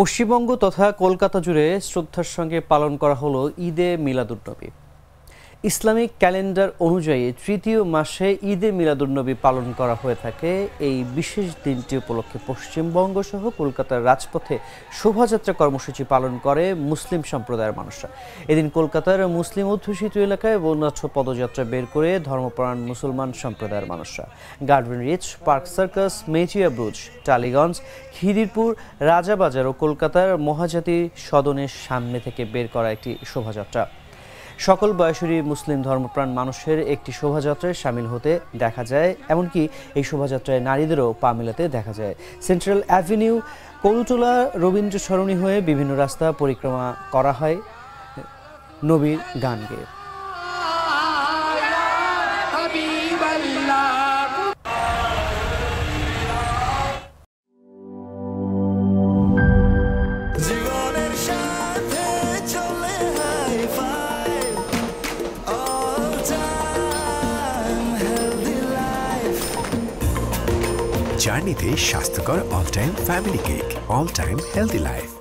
পশ্চিমবঙ্গ তথা কলকাতা জুড়ে শ্রদ্ধার সঙ্গে পালন করা হলো ঈদে মিলাদুন্নবী। ইসলামিক ক্যালেন্ডার অনুযায়ী তৃতীয় মাসে ঈদে মিলাদুন্নবী পালন করা হয়ে থাকে। এই বিশেষ দিনটি উপলক্ষে পশ্চিমবঙ্গ সহ কলকাতার রাজপথে শোভাযাত্রা কর্মসূচি পালন করে মুসলিম সম্প্রদায়ের মানুষরা। এদিন কলকাতার মুসলিম অধ্যুষিত এলাকায় বর্ণাঢ্য পদযাত্রা বের করে ধর্মপ্রাণ মুসলমান সম্প্রদায়ের মানুষরা Garden Reach, Park Circus, Metiabruz, Tollygunge, Khidirpur, Rajabazar ও কলকাতার মহাজাতি সদনের সামনে থেকে বের করা একটি শোভাযাত্রা। সকল বয়সেরই মুসলিম ধর্মপ্রাণ মানুষের একটি শোভাযাত্রায় সামিল হতে দেখা যায়, এমনকি এই শোভাযাত্রায় নারীদেরও পা মেলাতে দেখা যায়। সেন্ট্রাল অ্যাভিনিউ, কলুটোলা, রবীন্দ্র সরণি হয়ে বিভিন্ন রাস্তা পরিক্রমা করা হয় নবীর গান গেয়ে। জার্নিতে স্বাস্থ্যকর all time family cake, all time healthy life.